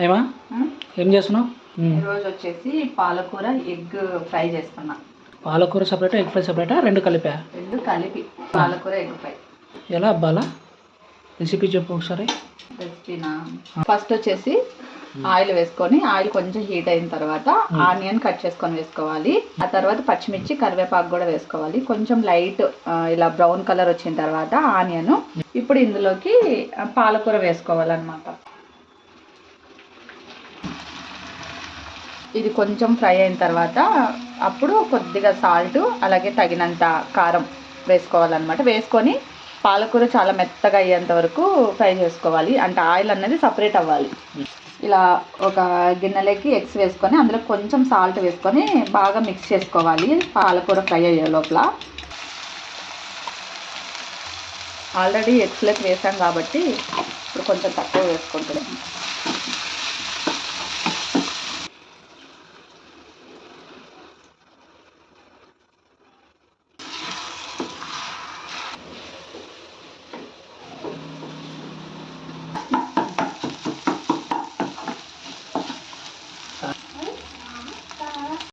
ఏమా ఏం చేస్తున్నావు? ఈరోజు వచ్చేసి పాలకూర ఎగ్ ఫ్రై చేస్తున్నా. పాలకూర సపరేటా, ఎగ్ ఫ్రై సపరేటా, రెండు కలిపా? రెండు కలిపి పాలకూర ఎగ్ ఫ్రై. ఎలా అబ్బాలా? రెసిపీ చెప్పు ఒకసారి. రెసిపీనా? ఫస్ట్ వచ్చేసి ఆయిల్ వేసుకొని, ఆయిల్ కొంచెం హీట్ అయిన తర్వాత ఆనియన్ కట్ చేసుకొని వేసుకోవాలి. ఆ తర్వాత పచ్చిమిర్చి, కరివేపాకు కూడా వేసుకోవాలి. కొంచెం లైట్ ఇలా బ్రౌన్ కలర్ వచ్చిన తర్వాత ఆనియన్. ఇప్పుడు ఇందులోకి పాలకూర వేసుకోవాలన్నమాట. ఇది కొంచెం ఫ్రై అయిన తర్వాత అప్పుడు కొద్దిగా సాల్ట్, అలాగే తగినంత కారం వేసుకోవాలన్నమాట. వేసుకొని పాలకూర చాలా మెత్తగా అయ్యేంత వరకు ఫ్రై చేసుకోవాలి. అంటే ఆయిల్ అనేది సపరేట్ అవ్వాలి. ఇలా ఒక గిన్నెలోకి ఎగ్స్ వేసుకొని అందులో కొంచెం సాల్ట్ వేసుకొని బాగా మిక్స్ చేసుకోవాలి పాలకూర ఫ్రై అయ్యే లోపల. ఆల్రెడీ ఎగ్స్లోకి వేసాం కాబట్టి ఇప్పుడు కొంచెం తక్కువ వేసుకుంటున్నాం.